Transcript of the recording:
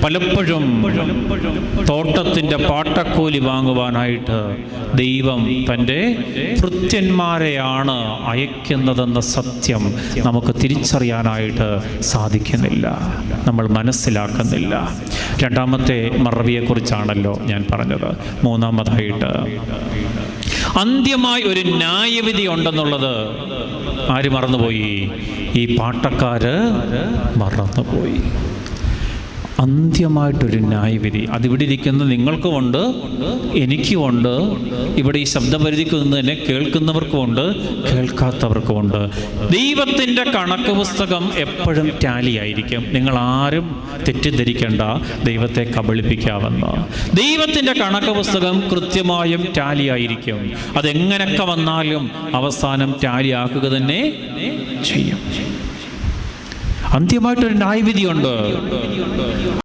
പലപ്പോഴും തോട്ടത്തിൻ്റെ പാട്ടക്കൂലി വാങ്ങുവാനായിട്ട് ദൈവം തൻ്റെ ഭൃത്യന്മാരെയാണ് അയക്കുന്നതെന്ന സത്യം നമുക്ക് തിരിച്ചറിയാനായിട്ട് സാധിക്കുന്നില്ല, നമ്മൾ മനസ്സിലാക്കുന്നില്ല. രണ്ടാമത്തെ മറവിയെക്കുറിച്ചാണല്ലോ ഞാൻ പറഞ്ഞത്. മൂന്നാമതായിട്ട് അന്ത്യമായി ഒരു ന്യായവിധി ഉണ്ടെന്നുള്ളത് ആര് മറന്നുപോയി? ഈ പാട്ടക്കാര് മറന്നുപോയി. അന്ത്യമായിട്ടൊരു ന്യായവിധി അതിവിടെ ഇരിക്കുന്ന നിങ്ങൾക്കുമുണ്ട്, എനിക്കുമുണ്ട്, ഇവിടെ ഈ ശബ്ദപരിധിക്ക് നിന്ന് തന്നെ കേൾക്കുന്നവർക്കുമുണ്ട്, കേൾക്കാത്തവർക്കുമുണ്ട്. ദൈവത്തിൻ്റെ കണക്ക് പുസ്തകം എപ്പോഴും ടാലിയായിരിക്കും. നിങ്ങൾ ആരും തെറ്റിദ്ധരിക്കേണ്ട ദൈവത്തെ കബളിപ്പിക്കാമെന്ന്. ദൈവത്തിൻ്റെ കണക്ക് പുസ്തകം കൃത്യമായും ടാലിയായിരിക്കും. അതെങ്ങനെയൊക്കെ വന്നാലും അവസാനം ടാലിയാക്കുക തന്നെ ചെയ്യും. അന്ത്യമായിട്ടൊരു ന്യായവിധിയുണ്ട്.